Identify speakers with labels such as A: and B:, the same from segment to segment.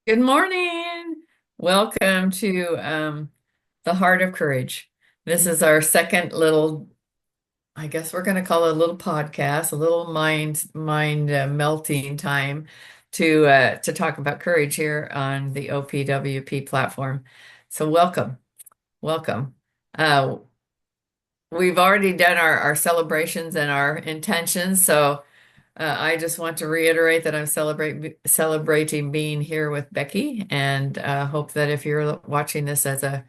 A: Good morning. Welcome to the Heart of Courage. This is our second little, I guess we're going to call it a little podcast, a little mind melting time to talk about courage here on the OPWP platform. So welcome. Uh, we've already done our celebrations and our intentions, so I just want to reiterate that I'm celebrating being here with Becky, and hope that if you're watching this as a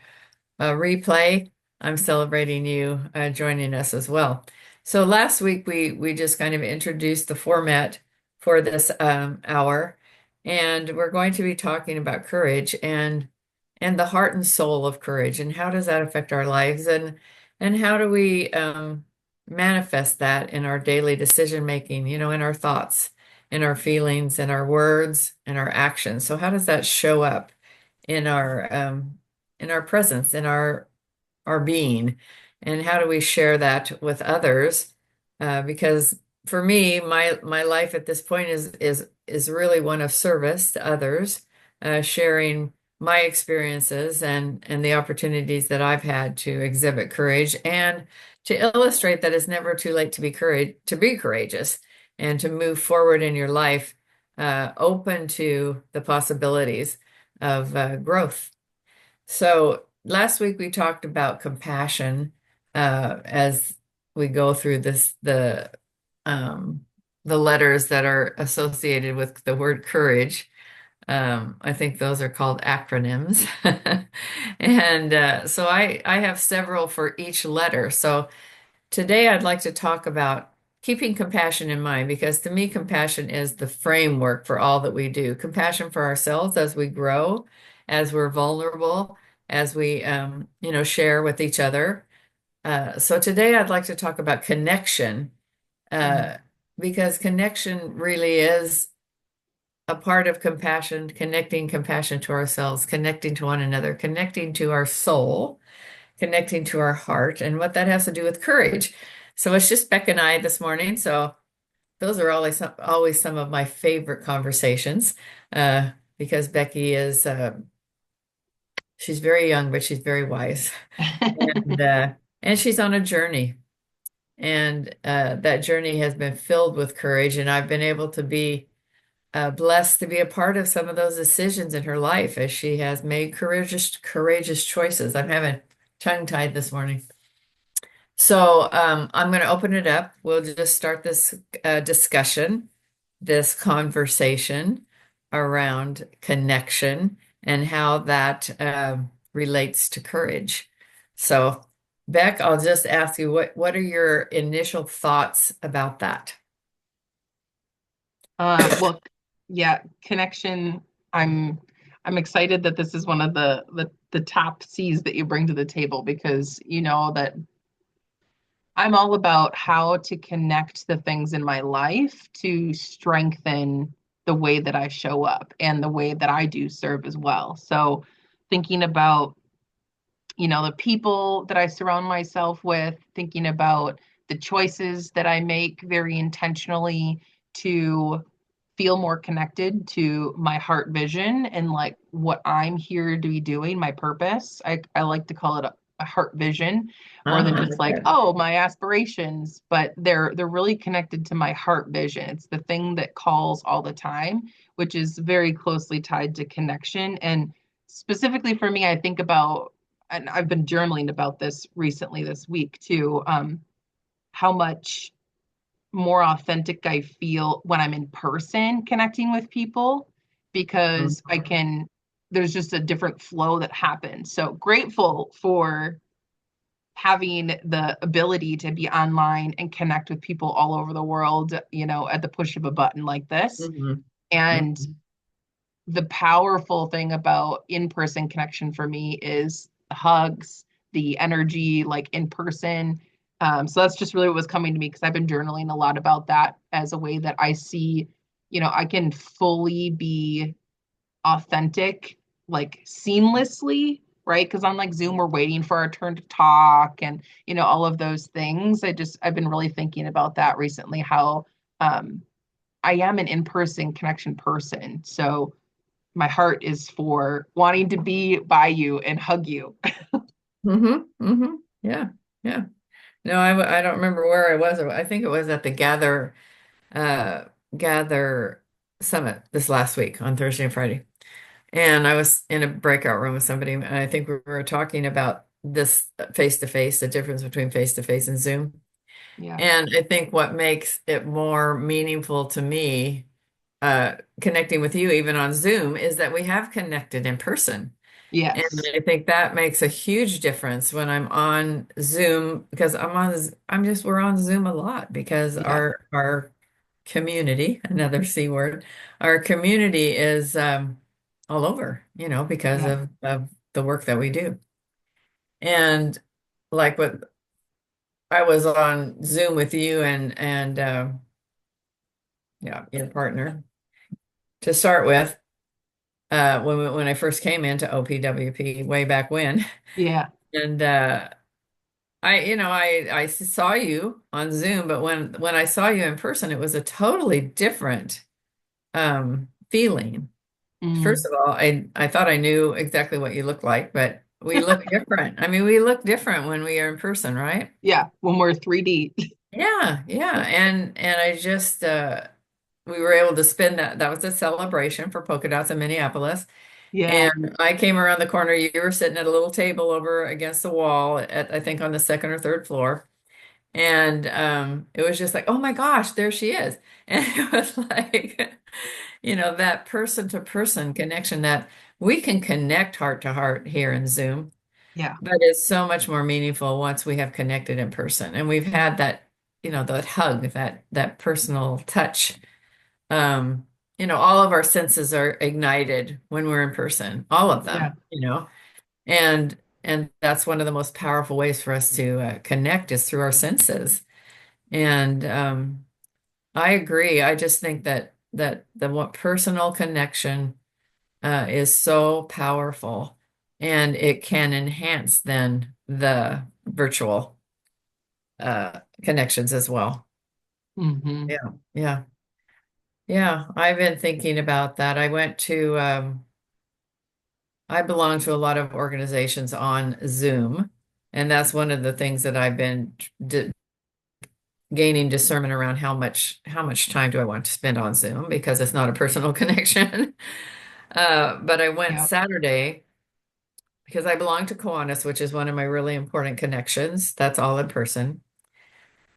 A: replay, I'm celebrating you joining us as well. So last week we just kind of introduced the format for this hour, and we're going to be talking about courage and the heart and soul of courage, and how does that affect our lives, and how do we manifest that in our daily decision making, in our thoughts, in our feelings, in our words, and our actions. So how does that show up in our presence, in our being, and how do we share that with others? Because for me, my life at this point is really one of service to others, sharing my experiences and the opportunities that I've had to exhibit courage and to illustrate that it's never too late to be courageous and to move forward in your life, open to the possibilities of growth. So last week we talked about compassion as we go through um, the letters that are associated with the word courage. I think those are called acronyms. And so I have several for each letter. So today I'd like to talk about keeping compassion in mind because to me, compassion is the framework for all that we do. Compassion for ourselves as we grow, as we're vulnerable, as we, share with each other. So today I'd like to talk about connection
B: Mhm.
A: uh, because connection really is a part of compassion, connecting compassion to ourselves, connecting to one another, connecting to our soul, connecting to our heart, and what that has to do with courage. So it's just Beck and I this morning. So those are always some of my favorite conversations because Becky she's very young, but she's very wise. And she's on a journey. And that journey has been filled with courage. And I've been able to be blessed to be a part of some of those decisions in her life as she has made courageous choices. I'm having tongue-tied this morning. So I'm going to open it up. We'll just start this discussion, this conversation around connection and how that relates to courage. So, Beck, I'll just ask you what are your initial thoughts about that?
B: Well, yeah, connection. I'm I'm excited that this is one of the top C's that you bring to the table because you know that I'm all about how to connect the things in my life to strengthen the way that I show up and the way that I do serve as well. So thinking about the people that I surround myself with, thinking about the choices that I make very intentionally to feel more connected to my heart vision and like what I'm here to be doing, my purpose. I like to call it a heart vision more than just like,
A: Okay.
B: oh, my aspirations, but they're really connected to my heart vision. It's the thing that calls all the time, which is very closely tied to connection. And specifically for me, I think about, and I've been journaling about this recently this week too, how much more authentic I feel when I'm in person connecting with people because there's just a different flow that happens. So grateful for having the ability to be online and connect with people all over the world, at the push of a button like this.
A: Mhm.
B: And
A: Mhm.
B: the powerful thing about in-person connection for me is the hugs, the energy, like in person. So that's just really what was coming to me because I've been journaling a lot about that as a way that I see, I can fully be authentic, like seamlessly, right? Because on like Zoom, we're waiting for our turn to talk and, all of those things. I've been really thinking about that recently, how um, I am an in-person connection person. So my heart is for wanting to be by you and hug you.
A: Yeah. Yeah. No, I don't remember where I was. I think it was at the uh, Gather Summit this last week on Thursday and Friday. And I was in a breakout room with somebody, and I think we were talking about this face to face, the difference between face to face and Zoom.
B: Yeah.
A: And I think what makes it more meaningful to me, connecting with you even on Zoom, is that we have connected in person. And
B: Yes.
A: I think that makes a huge difference when I'm on Zoom because we're on Zoom a lot because
B: Yeah.
A: our community, another C word, our community is all over, because
B: Yeah.
A: of the work that we do. And like what I was on Zoom with you and yeah, your partner to start with, when I first came into OPWP way back when.
B: Yeah.
A: And I saw you on Zoom, but when I saw you in person, it was a totally different feeling. First
B: Mm.
A: of all, I thought I knew exactly what you look like, but we look different. I mean, we look different when we are in person, right?
B: Yeah. When we're 3D.
A: Yeah, yeah. And I just we were able to spend that was a celebration for polka dots in Minneapolis.
B: Yeah.
A: And I came around the corner. You were sitting at a little table over against the wall at I think on the second or third floor. And it was just like, oh my gosh, there she is. And it was like, that person to person connection that we can connect heart to heart here in Zoom,
B: Yeah.
A: but it's so much more meaningful once we have connected in person. And we've had that, that hug, that personal touch. Um, all of our senses are ignited when we're in person, all of
B: Yeah.
A: them. And that's one of the most powerful ways for us to connect is through our senses. And I agree. I just think that the personal connection is so powerful, and it can enhance then the virtual connections as well.
B: Hmm.
A: Yeah, yeah, yeah. I've been thinking about that. I belong to a lot of organizations on Zoom, and that's one of the things that I've been gaining discernment around how much time do I want to spend on Zoom because it's not a personal connection. But I went
B: Yeah.
A: Saturday because I belong to Kiwanis, which is one of my really important connections. That's all in person.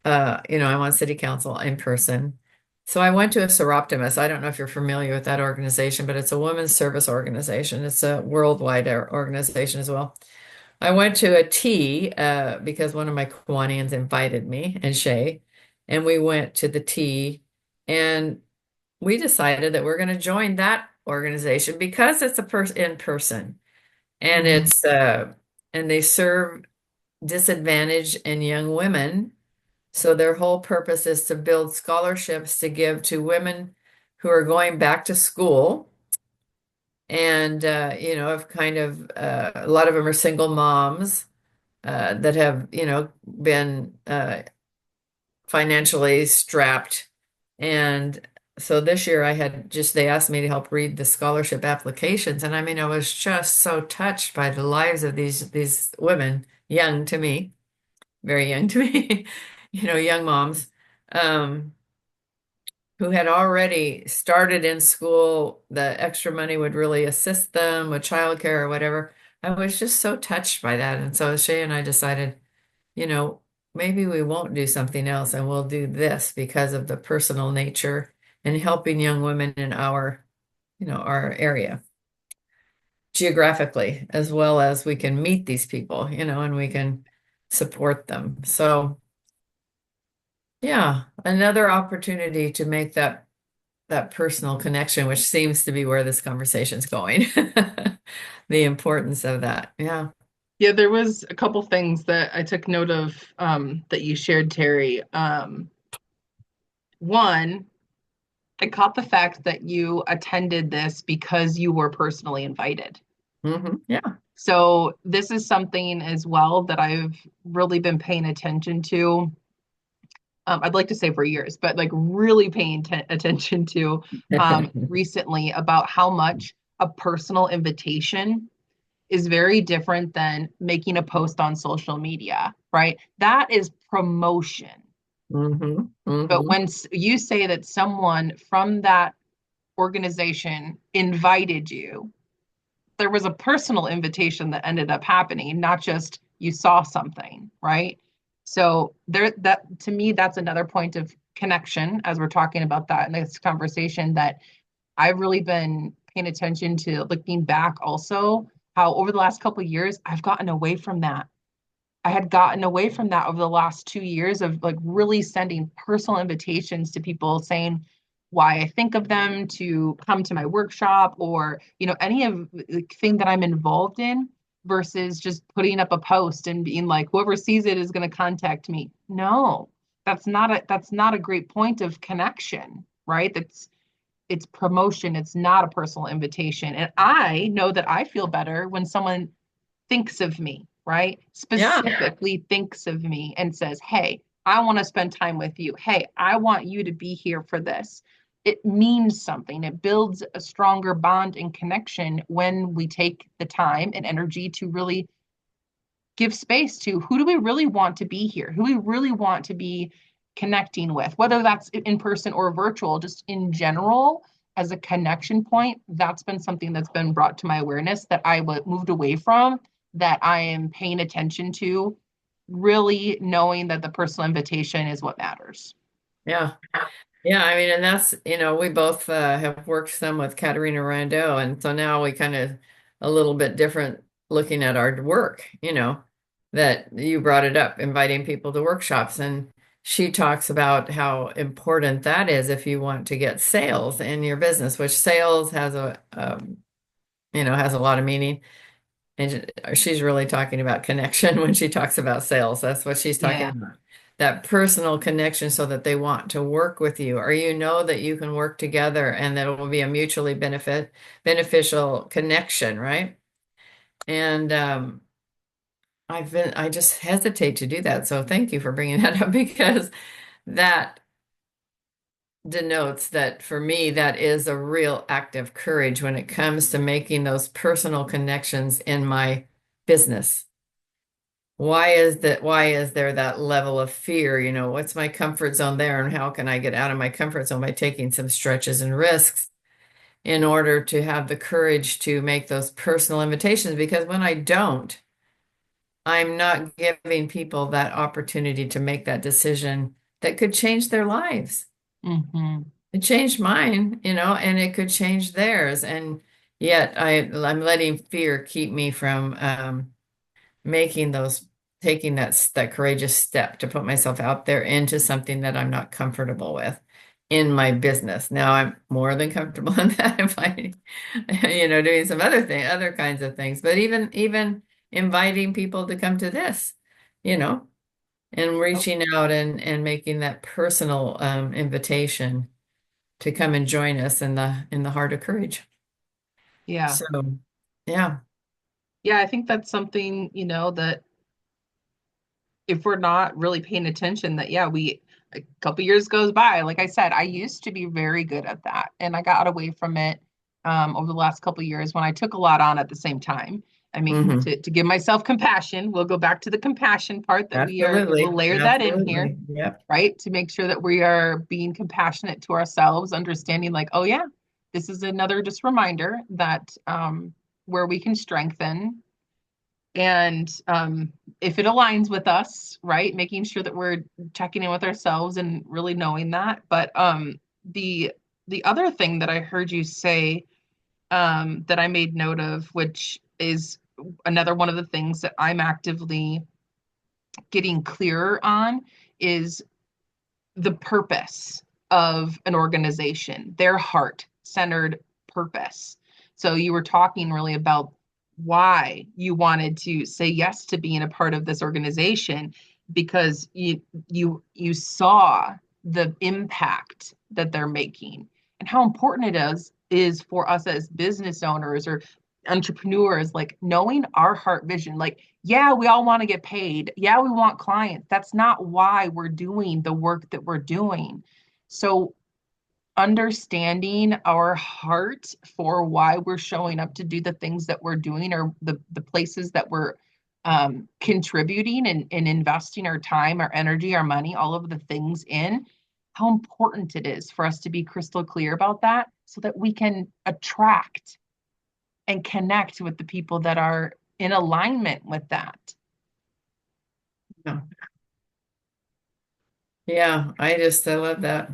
A: I'm on city council in person. So I went to a Seroptimus. I don't know if you're familiar with that organization, but it's a women's service organization. It's a worldwide organization as well. I went to a tea because one of my Kiwanians invited me and Shay, and we went to the tea, and we decided that we're going to join that organization because it's a person in person, and
B: Hmm.
A: and they serve disadvantaged and young women. So their whole purpose is to build scholarships to give to women who are going back to school. And, have kind of, a lot of them are single moms that have, been financially strapped. And so this year they asked me to help read the scholarship applications. And I mean, I was just so touched by the lives of these women, young to me, very young to me, young moms, um, who had already started in school. The extra money would really assist them with childcare or whatever. I was just so touched by that. And so Shay and I decided, you know, maybe we won't do something else and we'll do this because of the personal nature and helping young women in our area geographically, as well as we can meet these people, and we can support them. So, yeah, another opportunity to make that personal connection, which seems to be where this conversation's going. The importance of that. Yeah.
B: Yeah, there was a couple things that I took note of that you shared, Terry. One, I caught the fact that you attended this because you were personally invited.
A: Yeah.
B: So this is something as well that I've really been paying attention to. I'd like to say for years, but like really paying attention to recently about how much a personal invitation is very different than making a post on social media, right? That is promotion.
A: Mm-hmm.
B: But
A: Mm-hmm.
B: when you say that someone from that organization invited you, there was a personal invitation that ended up happening, not just you saw something, right? So there, that to me, that's another point of connection as we're talking about that in this conversation that I've really been paying attention to, looking back also, how over the last couple of years I've gotten away from that. I had gotten away from that over the last 2 years of like really sending personal invitations to people saying why I think of them to come to my workshop or, any of the thing that I'm involved in versus just putting up a post and being like, whoever sees it is going to contact me. No, that's not a great point of connection, right? It's promotion. It's not a personal invitation. And I know that I feel better when someone thinks of me, right?
A: Yeah.
B: Specifically thinks of me and says, hey, I want to spend time with you. Hey, I want you to be here for this. It means something. It builds a stronger bond and connection when we take the time and energy to really give space to who do we really want to be here? Who we really want to be connecting with, whether that's in person or virtual, just in general as a connection point. That's been something that's been brought to my awareness that I moved away from, that I am paying attention to, really knowing that the personal invitation is what matters.
A: Yeah. Yeah, I mean, and that's, we both have worked some with Katerina Rando, and so now we kind of a little bit different looking at our work, that you brought it up, inviting people to workshops, and she talks about how important that is if you want to get sales in your business, which sales has has a lot of meaning. And she's really talking about connection when she talks about sales. That's what she's talking
B: Yeah.
A: about. That personal connection so that they want to work with you, or that you can work together and that it will be a mutually beneficial connection, right? And I just hesitate to do that. So thank you for bringing that up because that denotes that for me, that is a real act of courage when it comes to making those personal connections in my business. Why is there that level of fear? What's my comfort zone there and how can I get out of my comfort zone by taking some stretches and risks in order to have the courage to make those personal invitations? Because when I don't, I'm not giving people that opportunity to make that decision that could change their lives.
B: Mm-hmm.
A: It changed mine, and it could change theirs. And yet I'm letting fear keep me from making those taking that courageous step to put myself out there into something that I'm not comfortable with in my business. Now I'm more than comfortable in that if I doing some other kinds of things, but even inviting people to come to this, you know and
B: Oh,
A: reaching out and making that personal invitation to come and join us in the heart of courage.
B: yeah.
A: So yeah.
B: Yeah, I think that's something, that if we're not really paying attention, that yeah, we a couple years goes by. Like I said, I used to be very good at that, and I got away from it over the last couple years when I took a lot on at the same time. I mean,
A: Hmm.
B: to give myself compassion, we'll go back to the compassion part that we'll
A: Absolutely.
B: layer that in here,
A: Absolutely. Yep.
B: right? To make sure that we are being compassionate to ourselves, understanding like, oh yeah, this is another just reminder that where we can strengthen and if it aligns with us, right, making sure that we're checking in with ourselves and really knowing that. But the the other thing that I heard you say, that I made note of, which is another one of the things that I'm actively getting clearer on, is the purpose of an organization, their heart centered purpose. So you were talking really about why you wanted to say yes to being a part of this organization because you saw the impact that they're making and how important it is for us as business owners or entrepreneurs, like knowing our heart vision. Like, yeah, we all want to get paid. Yeah, we want clients. That's not why we're doing the work that we're doing. So understanding our heart for why we're showing up to do the things that we're doing, or the places that we're contributing and investing our time, our energy, our money, all of the things in, how important it is for us to be crystal clear about that so that we can attract and connect with the people that are in alignment with that.
A: Yeah. Yeah, I love that.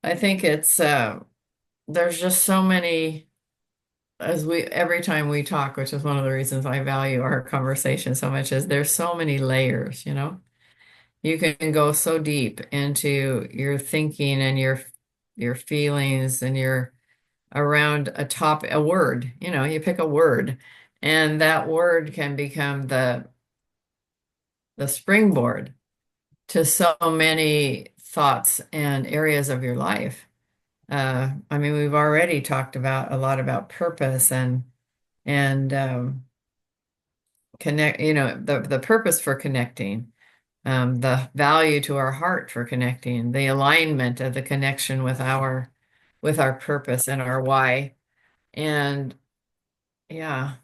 A: I think it's there's just so many as we every time we talk, which is one of the reasons I value our conversation so much, is there's so many layers, you know. You can go so deep into your thinking and your feelings and your around a word, you know, you pick a word and that word can become the springboard to so many thoughts and areas of your life. I mean, we've already talked about a lot about purpose and connect, you know, the purpose for connecting, the value to our heart for connecting, the alignment of the connection with our purpose and our why. And yeah,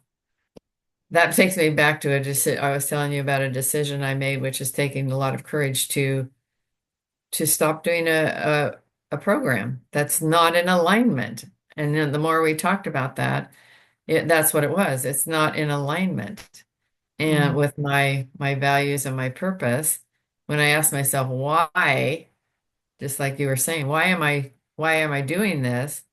A: that takes me back to a decision. I was telling you about a decision I made, which is taking a lot of courage to stop doing a program that's not in alignment. And then the more we talked about that, that's what it was. It's not in alignment and
B: Mhm.
A: with my values and my purpose. When I asked myself why, just like you were saying, why am I doing this?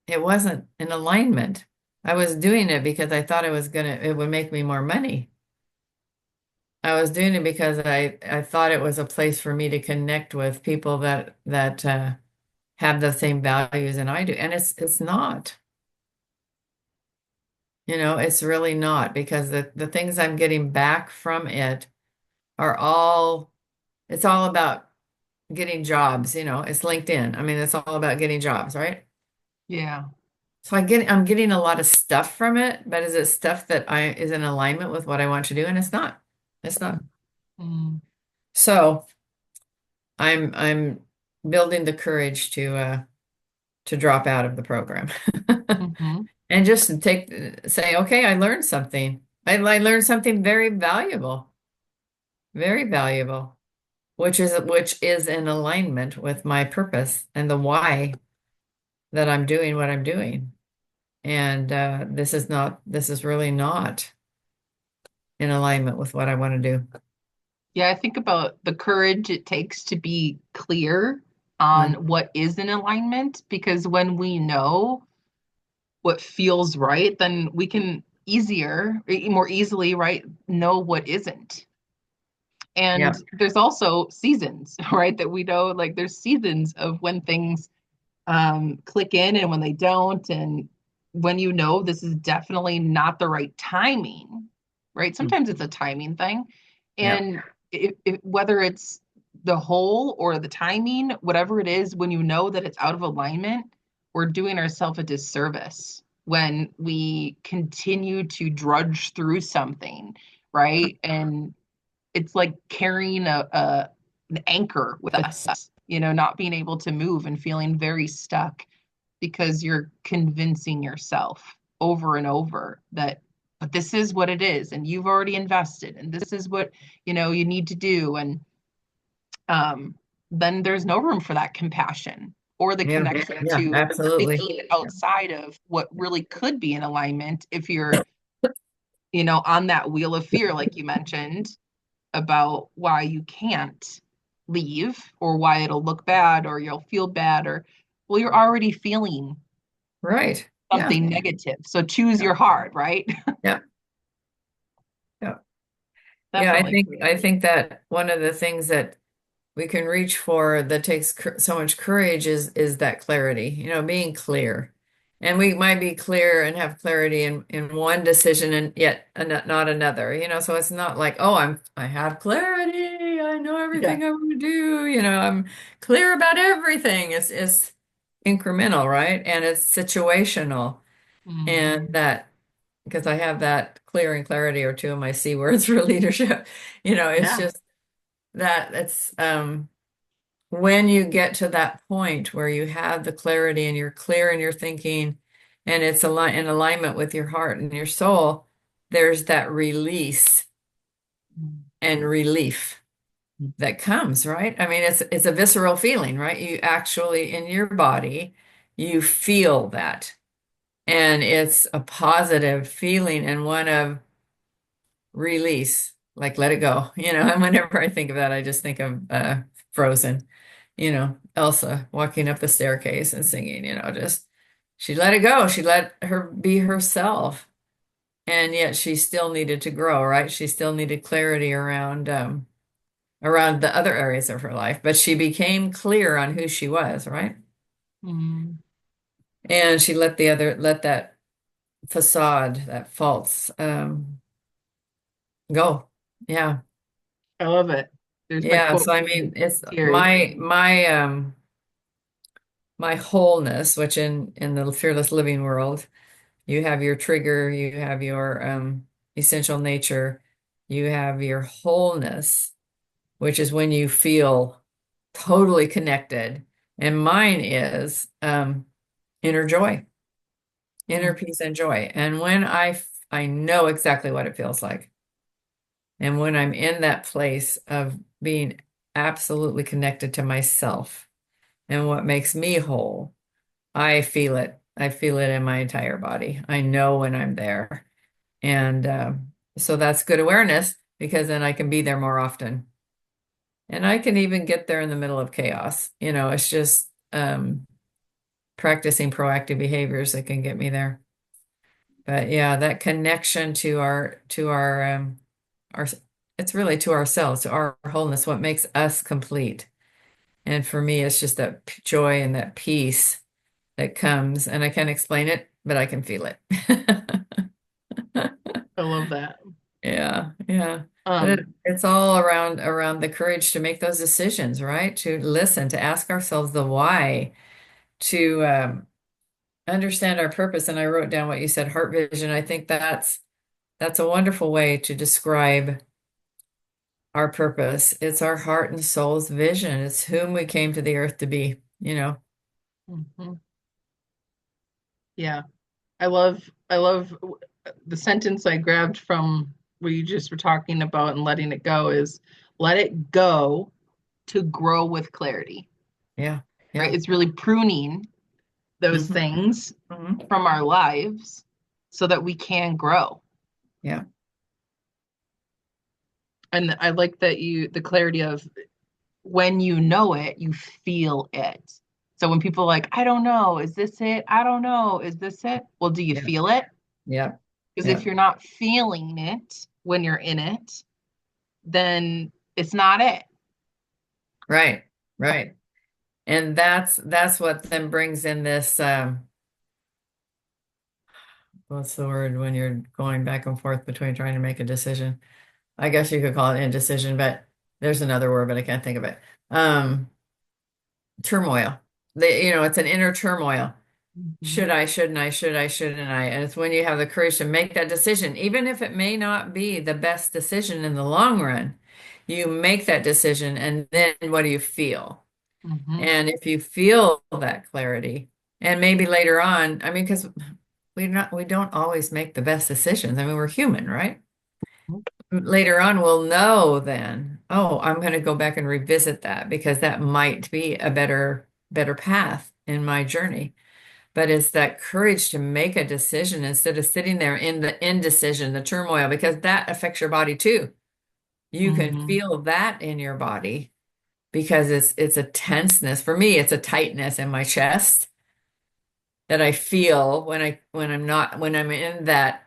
A: It wasn't in alignment. I was doing it because I thought it would make me more money. I was doing it because I thought it was a place for me to connect with people that have the same values and I do. And it's not, you know, it's really not because the things I'm getting back from it are it's all about getting jobs, you know, it's LinkedIn. I mean, it's all about getting jobs, right?
B: Yeah.
A: So I'm getting a lot of stuff from it, but is it stuff that I is in alignment with what I want to do? And it's not. It's not.
B: Mm.
A: So I'm building the courage to drop out of the program
B: Mhm.
A: and just say, okay, I learned something. I learned something very valuable, which is in alignment with my purpose and the why that I'm doing what I'm doing. And this is really not in alignment with what I want to do.
B: Yeah, I think about the courage it takes to be clear on
A: Mm,
B: what is in alignment, because when we know what feels right, then we can more easily, right, know what isn't. And
A: yeah,
B: there's also seasons, right, that we know, like there's seasons of when things click in and when they don't, and when you know this is definitely not the right timing, right?
A: mm,
B: Sometimes it's a timing thing,
A: yeah,
B: and whether it's the whole or the timing, whatever it is, when you know that it's out of alignment, we're doing ourselves a disservice when we continue to drudge through something, right? And it's like carrying an anchor with us, not being able to move and feeling very stuck because you're convincing yourself over and over that, but this is what it is, and you've already invested, and this is what you need to do, and um, then there's no room for that compassion or the
A: yeah,
B: connection
A: yeah,
B: to
A: absolutely.
B: thinking outside of what really could be in alignment if you're on that wheel of fear, like you mentioned, about why you can't leave, or why it'll look bad, or you'll feel bad, or well, you're already feeling
A: Right. Yeah.
B: something negative. So choose
A: Yeah.
B: your heart, right?
A: Yeah. Yeah. Yeah,
B: Definitely.
A: I think that one of the things that we can reach for that takes so much courage is that clarity, you know, being clear. And we might be clear and have clarity in one decision and yet not another, you know, so it's not like, oh, I have clarity. I know
B: Yeah.
A: everything I want to do. You know, I'm clear about everything. It's incremental, right? And it's situational.
B: Mm.
A: And that because I have that clear and clarity are two of my C words for leadership. You know, it's
B: Yeah.
A: just that it's when you get to that point where you have the clarity and you're clear in your thinking and it's in alignment with your heart and your soul, there's that release and relief that comes, right? I mean, it's a visceral feeling, right? You actually in your body, you feel that. And it's a positive feeling and one of release, like let it go. And whenever I think of that, I just think of Frozen, Elsa walking up the staircase and singing, just she let it go. She let her be herself. And yet she still needed to grow, right? She still needed clarity around the other areas of her life, but she became clear on who she was, right?
B: Mm.
A: And she let that facade, that false, go. Yeah.
B: I love it. There's my
A: Yeah.
B: quote
A: So I
B: for the
A: mean, it's
B: tears.
A: my wholeness, which in the fearless living world, you have your trigger, you have your essential nature, you have your wholeness, which is when you feel totally connected. And mine is inner joy, inner
B: Mm.
A: peace and joy. And when I know exactly what it feels like. And when I'm in that place of being absolutely connected to myself and what makes me whole, I feel it. I feel it in my entire body. I know when I'm there. And so that's good awareness because then I can be there more often. And I can even get there in the middle of chaos. It's just practicing proactive behaviors that can get me there. But yeah, that connection our it's really to ourselves, to our wholeness, what makes us complete. And for me, it's just that joy and that peace that comes, and I can't explain it, but I can feel it.
B: I love that.
A: Yeah, yeah. But
B: Um,
A: it's all around the courage to make those decisions, right? To listen, to ask ourselves the why, to understand our purpose. And I wrote down what you said, heart vision. I think that's a wonderful way to describe our purpose. It's our heart and soul's vision. It's whom we came to the earth to be.
B: mhm. Yeah. I love the sentence I grabbed from what you just were talking about and letting it go is let it go to grow with clarity,
A: Yeah,
B: right?
A: yeah.
B: It's really pruning those
A: Hmm.
B: things
A: Hmm.
B: from our lives so that we can grow.
A: Yeah,
B: And I like that the clarity of when you know it, you feel it. So when people are like, I don't know, is this it? I don't know, is this it? Well, do you
A: yeah,
B: feel it?
A: yeah,
B: Because if
A: yeah.
B: you're not feeling it when you're in it, then it's not it.
A: Right, right. And that's what then brings in this what's the word when you're going back and forth between trying to make a decision? I guess you could call it indecision, but there's another word, but I can't think of it. Um, Turmoil. It's an inner turmoil. Should
B: Mhm,
A: I, shouldn't I, should I, shouldn't I? And it's when you have the courage to make that decision, even if it may not be the best decision in the long run, you make that decision and then what do you feel?
B: mhm,
A: And if you feel that clarity, and maybe later on, I mean, because we don't always make the best decisions. I mean, we're human, right? Later on, we'll know then, oh, I'm going to go back and revisit that because that might be a better path in my journey. But it's that courage to make a decision instead of sitting there in the indecision, the turmoil, because that affects your body too. You can
B: mhm,
A: feel that in your body because it's a tenseness. For me, it's a tightness in my chest that I feel when I'm in that,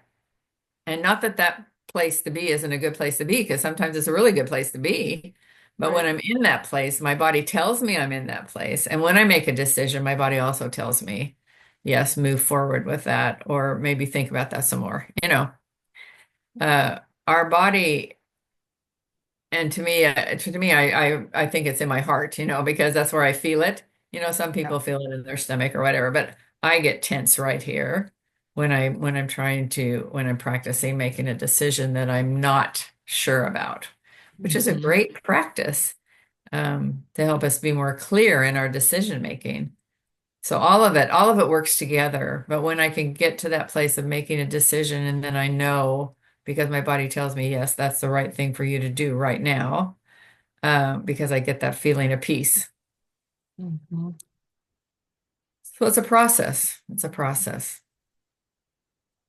A: and not that that place to be isn't a good place to be, because sometimes it's a really good place to be. But when
B: right.
A: I'm in that place, my body tells me I'm in that place. And when I make a decision, my body also tells me, yes, move forward with that, or maybe think about that some more. Uh, our body, and to me, I think it's in my heart, because that's where I feel it. Some
B: Yeah.
A: people feel it in their stomach or whatever, but I get tense right here when I'm practicing making a decision that I'm not sure about, which is a
B: Mhm,
A: great practice. to help us be more clear in our decision making. So all of it works together. But when I can get to that place of making a decision and then I know because my body tells me, yes, that's the right thing for you to do right now, because I get that feeling of peace.
B: Mhm.
A: So it's a process. It's a process.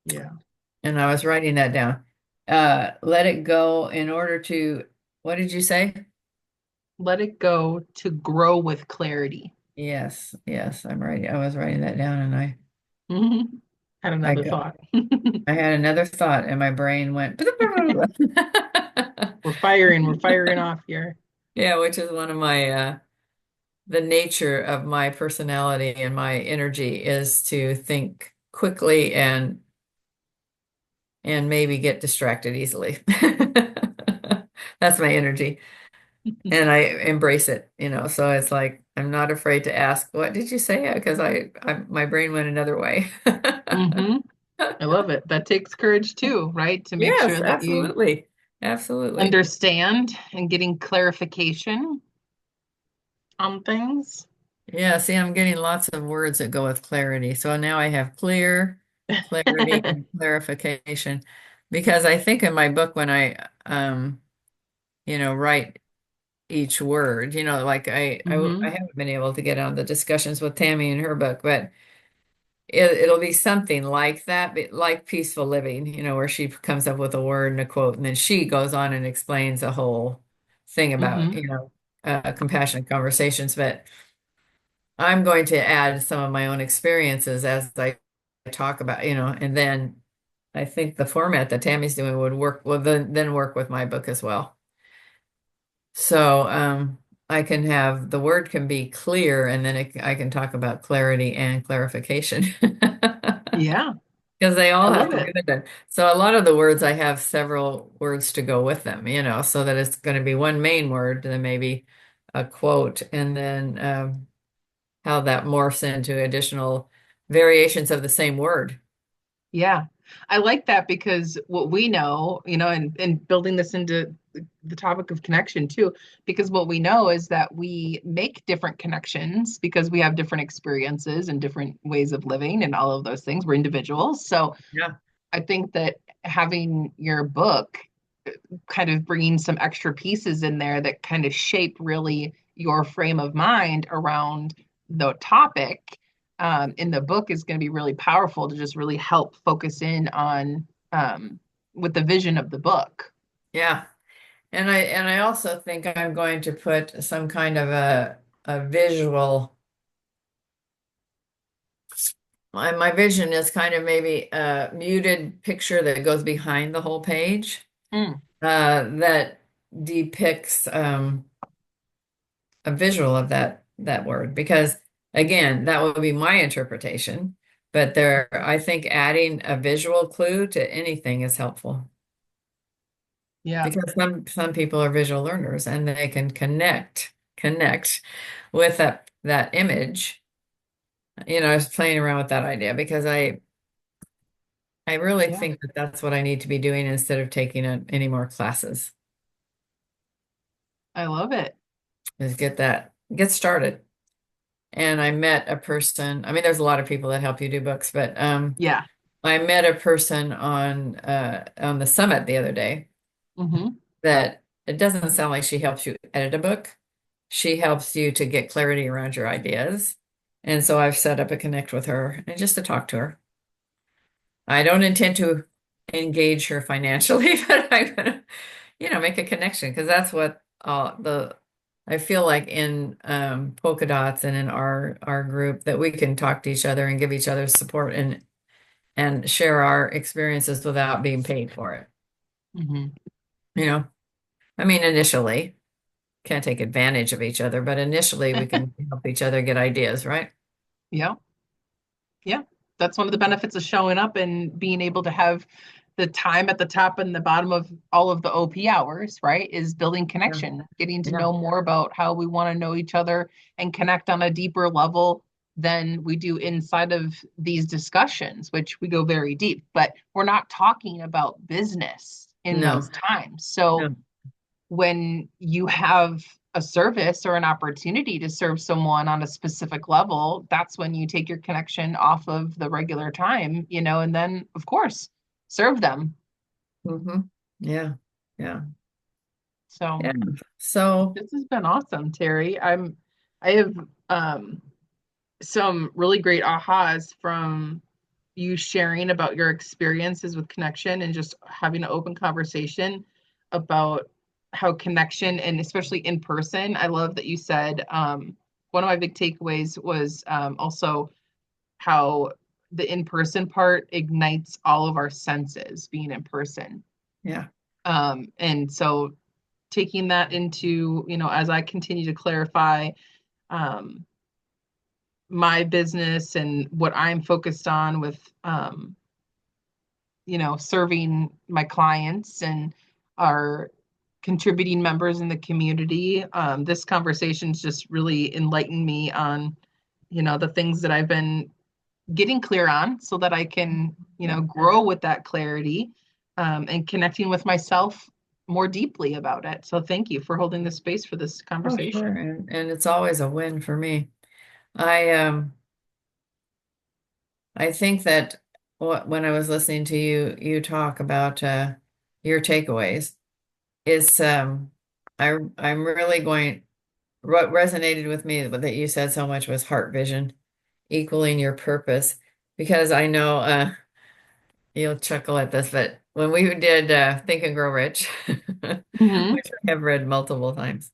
B: Yeah.
A: And I was writing that down. Let it go in order to, what did you say?
B: Let it go to grow with clarity.
A: Yes, yes, I'm writing. I was writing that down and
B: Mhm. Had
A: I
B: another
A: got,
B: thought.
A: I had another thought and my brain went,
B: We're firing off here.
A: yeah, which is one of my, the nature of my personality and my energy is to think quickly and maybe get distracted easily. That's my energy. And I embrace it, so it's like I'm not afraid to ask, what did you say? Because my brain went another way.
B: Hmm. I love it. That takes courage too, right? To make
A: Yes,
B: sure that you
A: absolutely. Absolutely.
B: understand and getting clarification on things.
A: Yeah, see, I'm getting lots of words that go with clarity. So now I have clear, clarity, and clarification. Because I think in my book when I write each word, like I
B: Hmm.
A: haven't been able to get on the discussions with Tammy in her book, but it'll be something like that, but like peaceful living, where she comes up with a word and a quote, and then she goes on and explains a whole thing about,
B: Hmm.
A: compassionate conversations. But I'm going to add some of my own experiences as I talk about, and then I think the format that Tammy's doing would work, will then work with my book as well. So, I can have the word can be clear, and then I can talk about clarity and clarification.
B: Yeah,
A: Because they
B: I
A: all have
B: love
A: to do
B: it.
A: with it. So a lot of the words I have several words to go with them, so that it's going to be one main word, then maybe a quote, and then how that morphs into additional variations of the same word.
B: Yeah. I like that because what we know, and building this into the topic of connection too, because what we know is that we make different connections because we have different experiences and different ways of living and all of those things. We're individuals. So
A: Yeah.
B: I think that having your book kind of bringing some extra pieces in there that kind of shape really your frame of mind around the topic in the book is going to be really powerful to just really help focus in on with the vision of the book.
A: Yeah. And I also think I'm going to put some kind of a visual. My vision is kind of maybe a muted picture that goes behind the whole page,
B: Mm,
A: that depicts a visual of that word, because again, that would be my interpretation, but I think adding a visual clue to anything is helpful,
B: yeah,
A: because some people are visual learners and they can connect with that image. I was playing around with that idea because I really
B: yeah,
A: think that that's what I need to be doing instead of taking any more classes,
B: I love it.
A: is get started. And I met a person. I mean, there's a lot of people that help you do books, but
B: Yeah.
A: I met a person on the summit the other day
B: Hmm.
A: that it doesn't sound like she helps you edit a book. She helps you to get clarity around your ideas. And so I've set up a connect with her and just to talk to her. I don't intend to engage her financially, but I'm gonna, make a connection, because that's what the I feel like in polka dots and in our group, that we can talk to each other and give each other support and share our experiences without being paid for it.
B: Hmm.
A: You know, I mean, initially can't take advantage of each other, but initially we can help each other get ideas, right?
B: Yeah. Yeah, that's one of the benefits of showing up and being able to have the time at the top and the bottom of all of the OP hours, right? Is building
A: Yeah.
B: connection, getting to
A: Yeah.
B: know more about how we want to know each other and connect on a deeper level than we do inside of these discussions, which we go very deep, but we're not talking about business in
A: No,
B: those times. So
A: no.
B: when you have a service or an opportunity to serve someone on a specific level, that's when you take your connection off of the regular time, and then of course serve them.
A: Hmm. Yeah. Yeah.
B: So
A: Yeah. So,
B: this has been awesome, Terry. I have some really great ahas from you sharing about your experiences with connection and just having an open conversation about how connection, and especially in person. I love that you said one of my big takeaways was also how the in person part ignites all of our senses being in person.
A: yeah.
B: And so taking that into, as I continue to clarify um, my business and what I'm focused on with serving my clients and our contributing members in the community. This conversation's just really enlightened me on, the things that I've been getting clear on so that I can, grow with that clarity, and connecting with myself more deeply about it. So thank you for holding the space for this
A: Oh, sure.
B: conversation.
A: And it's always a win for me. I think that when I was listening to you talk about your takeaways, it's I'm really going what resonated with me that you said so much was heart vision, equaling your purpose. Because I know you'll chuckle at this, but when we did Think and Grow Rich,
B: Hmm.
A: which I have read multiple times,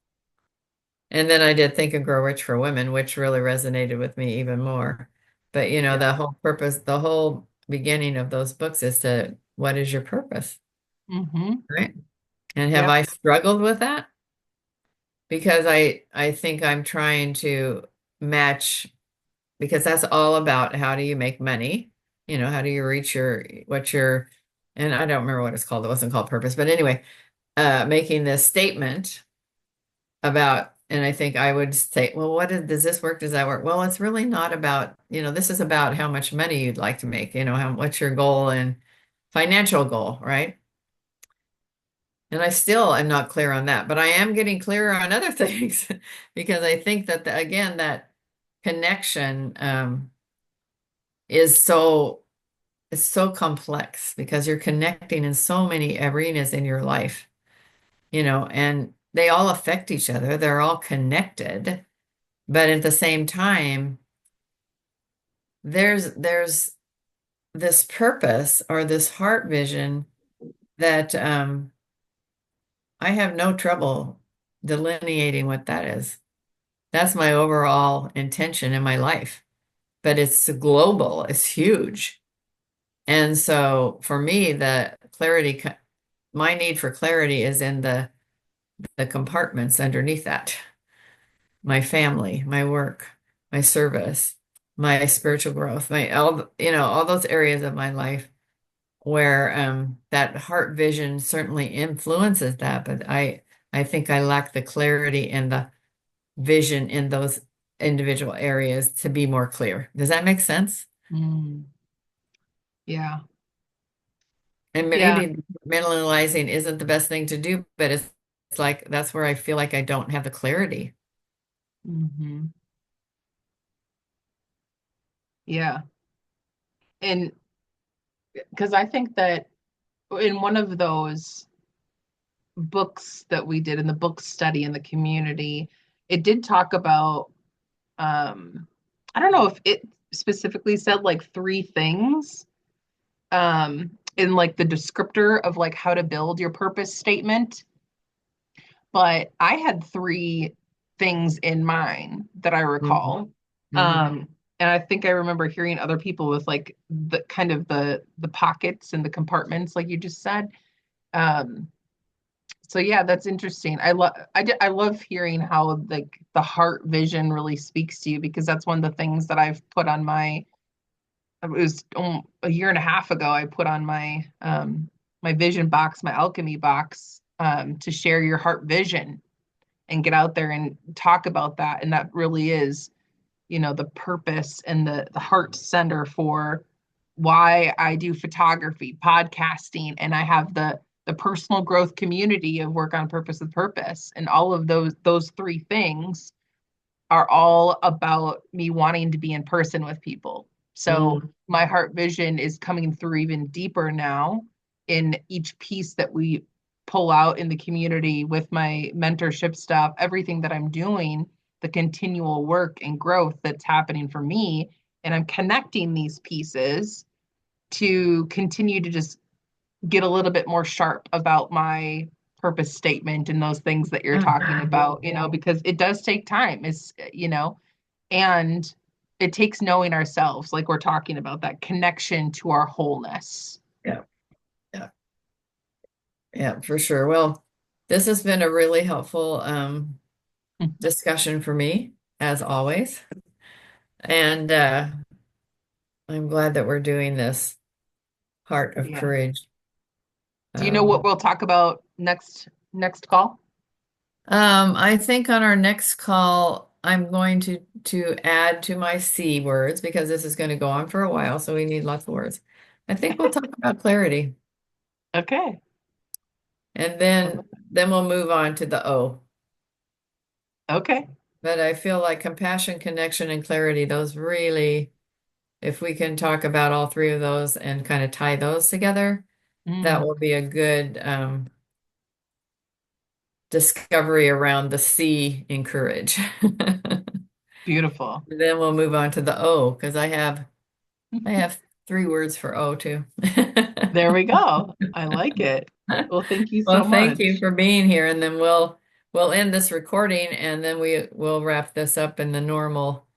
A: and then I did Think and Grow Rich for Women, which really resonated with me even more. But
B: Yeah.
A: the whole purpose, the whole beginning of those books is to what is your purpose,
B: Hmm.
A: right? And have
B: Yeah.
A: I struggled with that? Because I think I'm trying to match, because that's all about how do you make money? How do you reach and I don't remember what it's called. It wasn't called purpose, but anyway, making this statement about, and I think I would say, well, does this work? Does that work? Well, it's really not about, this is about how much money you'd like to make, what's your goal and financial goal, right? And I still am not clear on that, but I am getting clearer on other things because I think that again, that connection is so it's so complex because you're connecting in so many arenas in your life, and they all affect each other. They're all connected. But at the same time, there's this purpose or this heart vision that I have no trouble delineating what that is. That's my overall intention in my life. But it's global, it's huge. And so for me, my need for clarity is in the compartments underneath that. My family, my work, my service, my spiritual growth, all those areas of my life where that heart vision certainly influences that, but I think I lack the clarity and the vision in those individual areas to be more clear. Does that make sense?
B: Mm. Yeah.
A: And
B: Yeah.
A: maybe mentalizing isn't the best thing to do, but it's like that's where I feel like I don't have the clarity.
B: Hmm. Yeah. And because I think that in one of those books that we did in the book study in the community, it did talk about, I don't know if it specifically said like three things in like the descriptor of like how to build your purpose statement, but I had three things in mind that I
A: Hmm.
B: recall.
A: Hmm.
B: Um, and I think I remember hearing other people with like the kind of the pockets and the compartments, like you just said. Um, so yeah, that's interesting. I love hearing how like the heart vision really speaks to you, because that's one of the things that I've put on my, it was a year and a half ago, I put on my vision box, my alchemy box, to share your heart vision and get out there and talk about that. And that really is, the purpose and the heart center for why I do photography, podcasting, and I have the the personal growth community of work on purpose with purpose. And all of those three things are all about me wanting to be in person with people. So
A: Mm,
B: my heart vision is coming through even deeper now in each piece that we pull out in the community with my mentorship stuff, everything that I'm doing, the continual work and growth that's happening for me. And I'm connecting these pieces to continue to just get a little bit more sharp about my purpose statement and those things that you're
A: yeah,
B: talking about, because it does take time, and it takes knowing ourselves, like we're talking about that connection to our wholeness.
A: yeah, yeah, yeah, for sure. Well, this has been a really helpful discussion for me, as always. And I'm glad that we're doing this Heart of
B: Yeah.
A: Courage.
B: Do you know what
A: Um,
B: we'll talk about next call?
A: I think on our next call, I'm going to add to my C words because this is going to go on for a while, so we need lots of words. I think we'll talk about clarity,
B: Okay.
A: and then we'll move on to the O.
B: Okay.
A: But I feel like compassion, connection, and clarity, those really, if we can talk about all three of those and kind of tie those together, that
B: Mm,
A: will be a good discovery around the C in courage.
B: beautiful.
A: Then we'll move on to the O because I have three words for O too.
B: There we go. I like it. Well, thank you
A: Well,
B: so
A: thank you
B: much.
A: for being here, and then we'll end this recording, and then we will wrap this up in the normal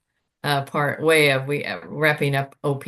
A: part way of we wrapping up OP.